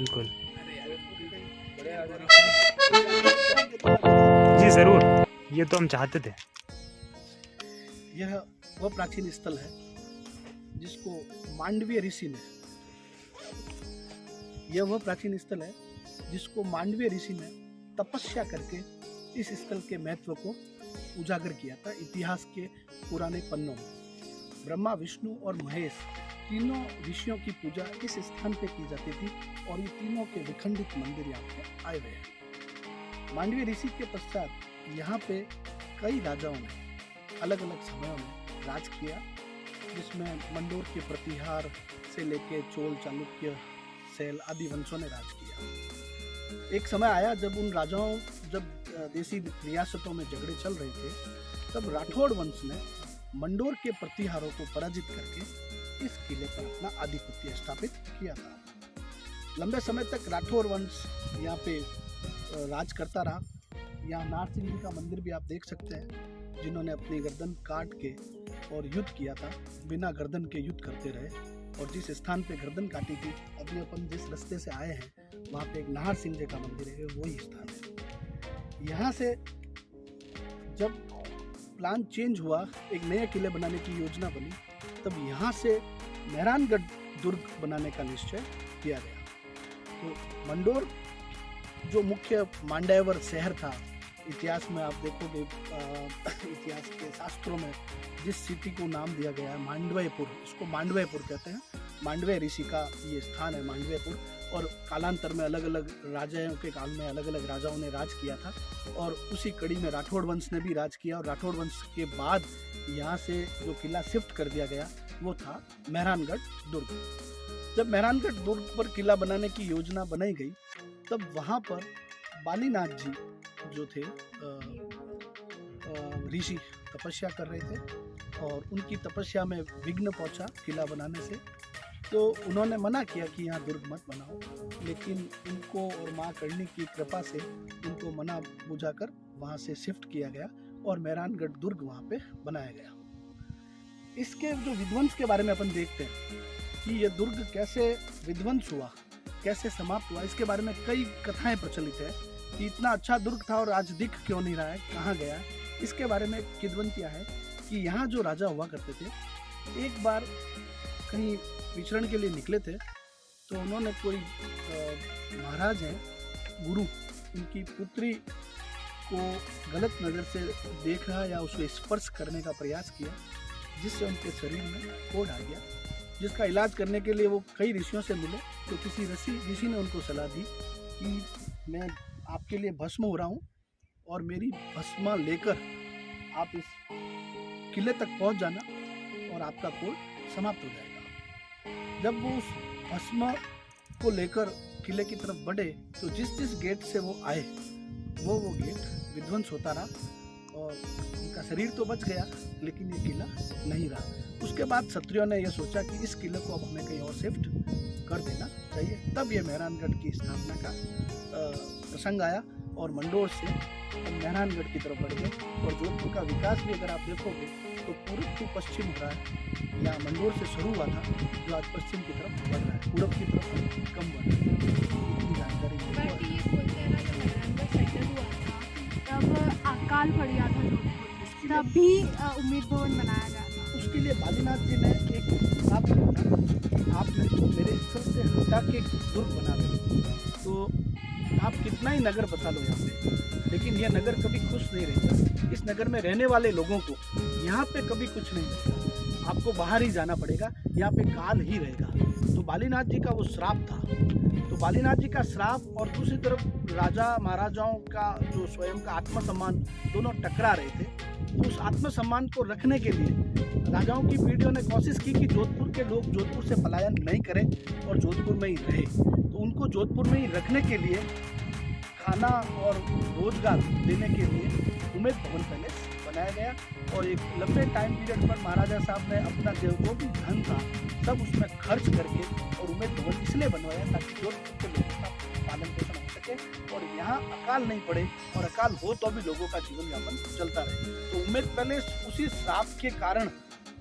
बिल्कुल जी ज़रूर, ये तो हम चाहते थे। यह वह प्राचीन स्थल है जिसको मांडवीय ऋषि ने यह वह प्राचीन स्थल है जिसको मांडवीय ऋषि ने तपस्या करके इस स्थल के महत्व को उजागर किया था। इतिहास के पुराने पन्नों में ब्रह्मा, विष्णु और महेश तीनों ऋषियों की पूजा इस स्थान पे की जाती थी और ये तीनों के विखंडित मंदिर यहाँ पे आए हुए हैं। मांडवीय ऋषि के पश्चात यहाँ पे कई राजाओं ने अलग अलग समयों में राज किया, जिसमें मंडोर के प्रतिहार से लेके चोल, चालुक्य, सैल आदि वंशों ने राज किया। एक समय आया जब उन राजाओं देसी रियासतों में झगड़े चल रहे थे, तब राठौड़ वंश ने मंडोर के प्रतिहारों को पराजित करके इस किले पर अपना आधिपत्य स्थापित किया था। लंबे समय तक राठौड़ वंश यहाँ पे राज करता रहा। यहाँ नारसिंह जी का मंदिर भी आप देख सकते हैं, जिन्होंने अपनी गर्दन काट के और युद्ध किया था, बिना गर्दन के युद्ध करते रहे। और जिस स्थान पे गर्दन काटी थी, अभी अपन जिस रास्ते से आए हैं वहाँ पे एक नाहर सिंह जी का मंदिर है, वही स्थान है। यहाँ से जब प्लान चेंज हुआ, एक नए किले बनाने की योजना बनी, तब यहाँ से मेहरानगढ़ दुर्ग बनाने का निश्चय किया गया। तो मंडोर जो मुख्य मांडव्य शहर था, इतिहास में आप देखोगे इतिहास के शास्त्रों में जिस सिटी को नाम दिया गया है मांडव्यपुर, इसको मांडव्यपुर कहते हैं। मांडव्य ऋषि का ये स्थान है मांडव्यपुर। और कालांतर में अलग अलग राजाओं के काल में अलग अलग राजाओं ने राज किया था और उसी कड़ी में राठौड़ वंश ने भी राज किया। और राठौड़ वंश के बाद यहाँ से जो किला शिफ्ट कर दिया गया वो था मेहरानगढ़ दुर्ग। जब मेहरानगढ़ दुर्ग पर किला बनाने की योजना बनाई गई, तब वहाँ पर बालीनाथ जी जो थे ऋषि तपस्या कर रहे थे और उनकी तपस्या में विघ्न पहुंचा किला बनाने से। तो उन्होंने मना किया कि यहाँ दुर्ग मत बनाओ, लेकिन उनको और माँ करणी की कृपा से उनको मना बुझाकर वहाँ से शिफ्ट किया गया और मेहरानगढ़ दुर्ग वहाँ पे बनाया गया। इसके जो विध्वंस के बारे में अपन देखते हैं कि ये दुर्ग कैसे विध्वंस हुआ, कैसे समाप्त हुआ, इसके बारे में कई कथाएं प्रचलित है कि इतना अच्छा दुर्ग था और आज दिख क्यों नहीं रहा है, कहाँ गया है। इसके बारे में किंवदंती है कि यहाँ जो राजा हुआ करते थे, एक बार कहीं विचरण के लिए निकले थे, तो उन्होंने कोई महाराज हैं गुरु, उनकी पुत्री को गलत नज़र से देख रहा या उसको स्पर्श करने का प्रयास किया, जिससे उनके शरीर में कोढ़ आ गया। जिसका इलाज करने के लिए वो कई ऋषियों से मिले, तो किसी ऋषि ने उनको सलाह दी कि मैं आपके लिए भस्म हो रहा हूँ और मेरी भस्मा लेकर आप इस किले तक पहुँच जाना और आपका कोढ़ समाप्त हो जाएगा। जब वो उस भस्मा को लेकर किले की तरफ बढ़े, तो जिस गेट से वो आए वो गेट विध्वंस होता रहा और उनका शरीर तो बच गया, लेकिन ये किला नहीं रहा। उसके बाद क्षत्रियों ने यह सोचा कि इस किले को अब हमें कहीं और शिफ्ट कर देना चाहिए। तब ये मेहरानगढ़ की स्थापना का प्रसंग आया और मंडोर से मेहरानगढ़ की तरफ बढ़ गए। और जोधपुर का विकास भी अगर आप देखोगे तो पूर्व टू पश्चिम हो रहा है। यहाँ मंडोर से शुरू हुआ था, जो आज पश्चिम की तरफ बढ़ रहा है, पूर्व की तरफ कम बढ़ रहा है। इतनी जानकारी तब अकाल पड़ गया था जोधपुर, तब भी उम्मीद भवन बनाया गया था। उसके लिए बालीनाथ जी ने एक श्राप दिया था कि आप मेरे स्थल से हटा के दुर्ग बना दो, तो आप कितना ही नगर बसा लो यहाँ पे, लेकिन यह नगर कभी खुश नहीं रहता। इस नगर में रहने वाले लोगों को यहाँ पे कभी कुछ नहीं मिलेगा, आपको बाहर ही जाना पड़ेगा, यहाँ पे काल ही रहेगा। तो बालीनाथ जी का वो श्राप था। तो बालीनाथ जी का श्राप और दूसरी तरफ राजा महाराजाओं का जो स्वयं का आत्मसम्मान, दोनों टकरा रहे थे। तो उस आत्मसम्मान को रखने के लिए राजाओं की पीढ़ियों ने कोशिश की कि जोधपुर के लोग जोधपुर से पलायन नहीं करें और जोधपुर में ही रहे। तो उनको जोधपुर में ही रखने के लिए खाना और रोजगार देने के लिए उमेद भवन पैलेस बनाया गया और एक लंबे टाइम पीरियड पर महाराजा साहब ने अपना जो भी धन था सब उसमें खर्च करके और उमेद भवन इसलिए बनवाया ताकि जोधपुर के लोगों का पालन पोषण हो सके और यहाँ अकाल नहीं पड़े, और अकाल हो तो भी लोगों का जीवन यापन चलता रहे। तो उमेद पैलेस उसी श्राप के कारण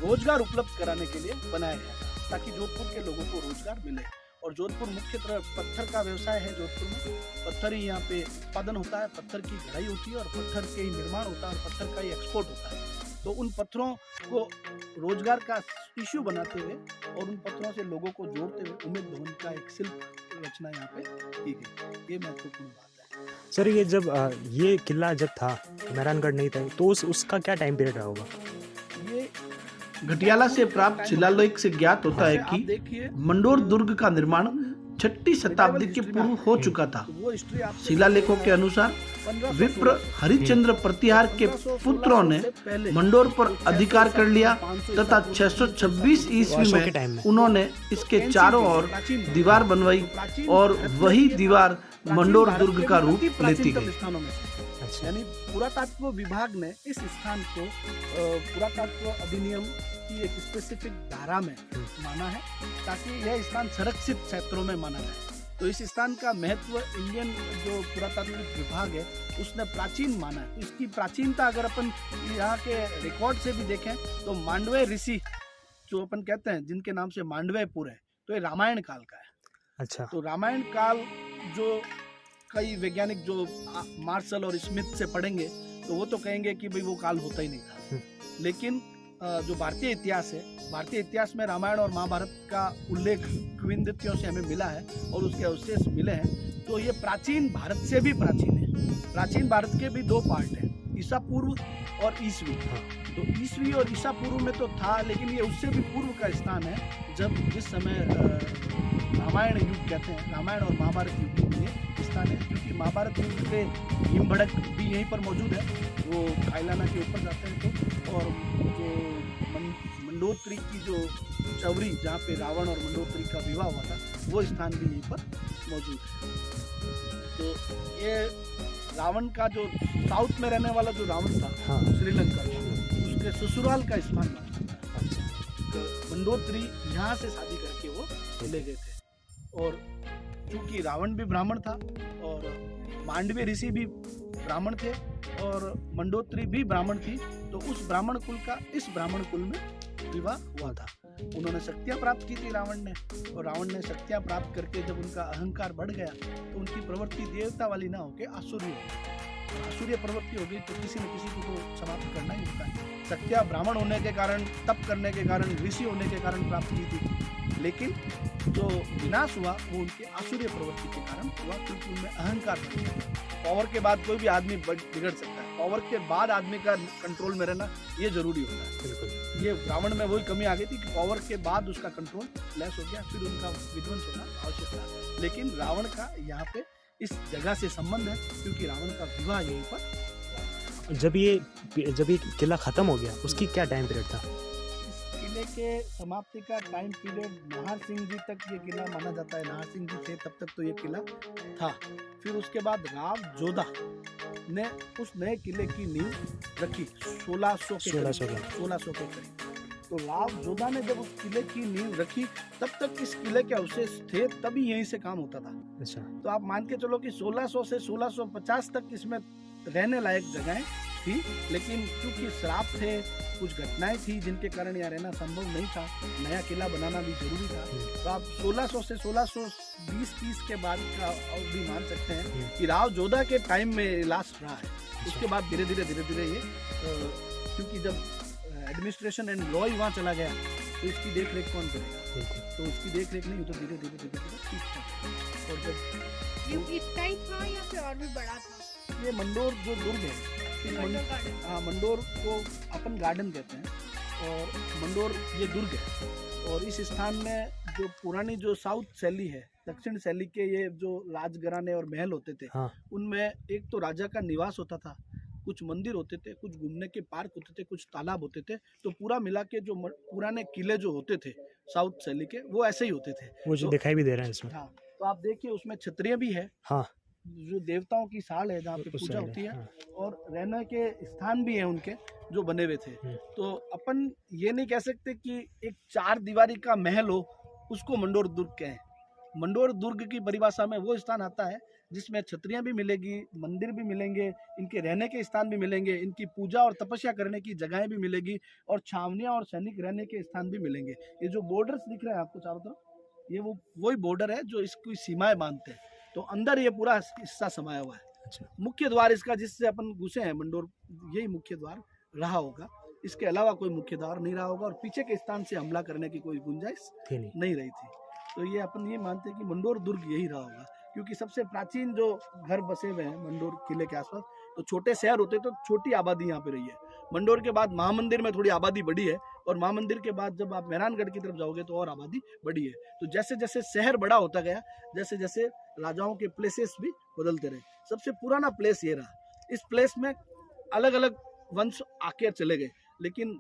रोजगार उपलब्ध कराने के लिए बनाया गया था, ताकि जोधपुर के लोगों को रोजगार मिले। और जोधपुर मुख्यतः पत्थर का व्यवसाय है। जोधपुर में पत्थर ही यहाँ पे उत्पादन होता है, पत्थर की गढ़ाई होती है और पत्थर के ही निर्माण होता है और पत्थर का ही एक्सपोर्ट होता है। तो उन पत्थरों को रोजगार का इश्यू बनाते हुए और उन पत्थरों से लोगों को जोड़ते हुए उम्मीद भवन का एक शिल्प रचना यहाँ पे की गई। ये महत्वपूर्ण बात है। सर ये जब ये किला जब था, मेहरानगढ़ नहीं था, तो उसका क्या टाइम पीरियड रहा होगा? ये घटियाला से प्राप्त शिलालेख से ज्ञात होता है कि देखिए मंडोर दुर्ग का निर्माण 6ठी शताब्दी के पूर्व हो चुका था। शिलालेखों के अनुसार विप्र हरिश्चंद्र प्रतिहार के पुत्रों ने मंडोर पर अधिकार कर लिया तथा 626 ईस्वी में उन्होंने इसके चारों ओर दीवार बनवाई और वही दीवार मंडोर दुर्ग का रूप लेती गई। यानी पुरातत्व विभाग ने इस स्थान को पुरातत्व अधिनियम की एक स्पेसिफिक धारा में माना है ताकि यह स्थान संरक्षित क्षेत्रों में माना जाए। तो इस स्थान का महत्व इंडियन जो पुरातात्विक विभाग है उसने प्राचीन माना है। इसकी प्राचीनता अगर अपन यहाँ के रिकॉर्ड से भी देखें तो मांडवे ऋषि जो अपन कहते हैं जिनके नाम से मांडवेपुर है, तो ये रामायण काल का है। अच्छा। तो रामायण काल जो कई वैज्ञानिक जो मार्शल और स्मिथ से पढ़ेंगे तो वो तो कहेंगे कि भाई वो काल होता ही नहीं था, लेकिन जो भारतीय इतिहास है, भारतीय इतिहास में रामायण और महाभारत का उल्लेख किंवदंतियों से हमें मिला है और उसके अवशेष मिले हैं। तो ये प्राचीन भारत से भी प्राचीन है। प्राचीन भारत के भी दो पार्ट हैं, ईसा पूर्व और ईसवी। तो ईसवी और ईसा पूर्व में तो था, लेकिन ये उससे भी पूर्व का स्थान है जब जिस समय रामायण युग कहते हैं, रामायण और महाभारत युग के लिए स्थान है। क्योंकि महाभारत युग के हिमभड़क भी यहीं पर मौजूद है, वो खाइलाना के ऊपर जाते हैं तो, और जो मंडोत्री की जो चौरी जहाँ पे रावण और मंडोत्री का विवाह हुआ था वो स्थान भी यहीं पर मौजूद है। तो ये रावण का जो साउथ में रहने वाला जो रावण था, हाँ। श्रीलंका का, उसके ससुराल का स्थान माना जाता है। तो मंडोत्री यहाँ से शादी करके वो चले गए थे। और क्योंकि रावण भी ब्राह्मण था और मांडवे ऋषि भी ब्राह्मण थे और मंडोत्री भी ब्राह्मण थी, तो उस ब्राह्मण कुल का इस ब्राह्मण कुल में विवाह हुआ था। उन्होंने शक्तियां प्राप्त की थी रावण ने, और रावण ने शक्तियां प्राप्त करके जब उनका अहंकार बढ़ गया तो उनकी प्रवृत्ति देवता वाली ना होके आसुरी आसुरी प्रवृत्ति हो गई। तो किसी न किसी को तो समाप्त करना ही होता है। शक्तियां ब्राह्मण होने के कारण, तप करने के कारण, ऋषि होने के कारण प्राप्त की थी, लेकिन जो विनाश हुआ वो उनके आसुरी प्रवृत्ति के कारण हुआ, क्योंकि उनमें अहंकार बढ़ गया। पावर के बाद कोई भी आदमी बिगड़ सकता है, पावर के बाद आदमी का कंट्रोल में रहना ये जरूरी होता है। बिल्कुल। ये रावण में वही कमी आ गई थी कि पावर के बाद उसका कंट्रोल लेस हो गया, फिर उनका विध्वंस होना आवश्यक था। लेकिन रावण का यहाँ पे इस जगह से संबंध है क्योंकि रावण का विवाह यहीं पर। जब ये किला खत्म हो गया उसकी क्या टाइम पीरियड था? इस किले के समाप्ति का टाइम पीरियड नाहर सिंह जी तक ये किला माना जाता है। नाहर सिंह जी थे तब तक तो ये किला था। फिर उसके बाद राव जोधा ने उस नए किले की नींव रखी 1600 के करीब। तो राव जोधा ने जब उस किले की नींव रखी तब तक इस किले के अवशेष थे, तभी यहीं से काम होता था। अच्छा। तो आप मान के चलो कि 1600 से 1650 तक इसमें रहने लायक जगहें थी, लेकिन क्योंकि श्राप थे, कुछ घटनाएं थी जिनके कारण यहाँ रहना संभव नहीं था, नया किला बनाना भी जरूरी था। तो आप 1600 से 1620-30 के बाद का अवधि मान सकते हैं कि राव जोधा के टाइम में लास्ट रहा है। उसके बाद धीरे धीरे ये क्योंकि जब एडमिनिस्ट्रेशन एंड लॉ ही वहाँ चला गया तो इसकी देख रेख कौन करेगा? तो उसकी देख रेख नहीं हुई तो धीरे धीरे ठीक था। और जब इतना ही था या फिर और भी बड़ा था? ये मंडोर जो दुर्ग है, हाँ, मंडोर को अपन गार्डन कहते हैं और मंडोर ये दुर्ग है। और इस स्थान में जो पुरानी जो साउथ शैली है, दक्षिण शैली के ये जो राजघराने और महल होते थे, हाँ। उनमें एक तो राजा का निवास होता था, कुछ मंदिर होते थे, कुछ घूमने के पार्क होते थे, कुछ तालाब होते थे। तो पूरा मिला के जो पुराने किले जो होते थे साउथ शैली के, वो ऐसे ही होते थे। वो जो दिखाई भी दे रहा है इसमें। हाँ, तो आप देखिए उसमें छतरियाँ भी है, हाँ, जो देवताओं की साल है जहाँ पे पूजा होती है, हाँ। और रहने के स्थान भी है उनके जो बने हुए थे। तो अपन ये नहीं कह सकते कि एक 4 दीवारी का महल हो उसको मंडोर दुर्ग कहें। मंडोर दुर्ग की परिभाषा में वो स्थान आता है जिसमें छतरियाँ भी मिलेगी, मंदिर भी मिलेंगे, इनके रहने के स्थान भी मिलेंगे, इनकी पूजा और तपस्या करने की जगहें भी मिलेगी, और छावनियाँ और सैनिक रहने के स्थान भी मिलेंगे। ये जो बॉर्डर्स दिख रहे हैं आपको चारों तरफ, ये वो वही बॉर्डर है जो इसकी सीमाएं बांधते हैं। तो अंदर ये पूरा हिस्सा समाया हुआ है। अच्छा। मुख्य द्वार इसका जिससे अपन घुसे हैं मंडोर, यही मुख्य द्वार रहा होगा। इसके अलावा कोई मुख्य द्वार नहीं रहा होगा और पीछे के स्थान से हमला करने की कोई गुंजाइश थी नहीं। नहीं रही थी। तो ये अपन ये मानते हैं कि मंडोर दुर्ग यही रहा होगा, क्योंकि सबसे प्राचीन जो घर बसे हुए हैं मंडोर किले के आसपास, तो छोटे शहर होते तो छोटी आबादी यहाँ पे रही है। मंडोर के बाद महामंदिर में थोड़ी आबादी बढ़ी है और महामंदिर के बाद जब आप मेहरानगढ़ की तरफ जाओगे तो और आबादी बढ़ी है। तो जैसे जैसे शहर बड़ा होता गया, जैसे जैसे राजाओं के प्लेसेस भी बदलते रहे। सबसे पुराना प्लेस ये रहा। इस प्लेस में अलग अलग वंश आके चले गए, लेकिन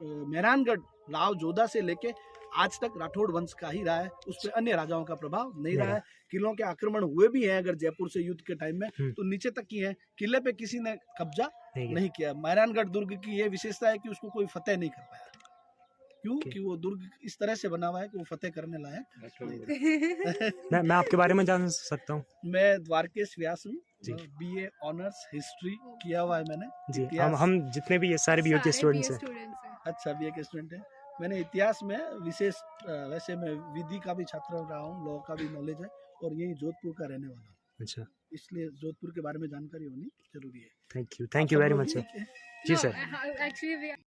मेहरानगढ़ राव जोधा से लेके आज तक राठौड़ वंश का ही रहा है। उस पर अन्य राजाओं का प्रभाव नहीं रहा है। किलों के आक्रमण हुए भी हैं अगर जयपुर से युद्ध के टाइम में, तो नीचे तक ही है। किले पे किसी ने कब्जा नहीं किया। मेहरानगढ़ दुर्ग की ये विशेषता है कि उसको कोई फतेह नहीं कर पाया। क्यों? कि वो दुर्ग इस तरह से बना हुआ है कि वो फतेह करने लायक नहीं। मैं आपके बारे में जान सकता हूँ? मैं द्वारकेश व्यास हूँ। जी। BA ऑनर्स हिस्ट्री किया हुआ है मैंने। जी, हम जितने भी ये सारे BA के स्टूडेंट्स हैं। अच्छा, BA के स्टूडेंट हैं। मैंने इतिहास में विशेष, वैसे मैं विधि का भी छात्र रहा हूँ, लॉ का भी नॉलेज है और यही जोधपुर का रहने वाला हूँ। अच्छा, इसलिए जोधपुर के बारे में जानकारी होनी जरूरी है। Thank you very much sir. जी सर। Actually,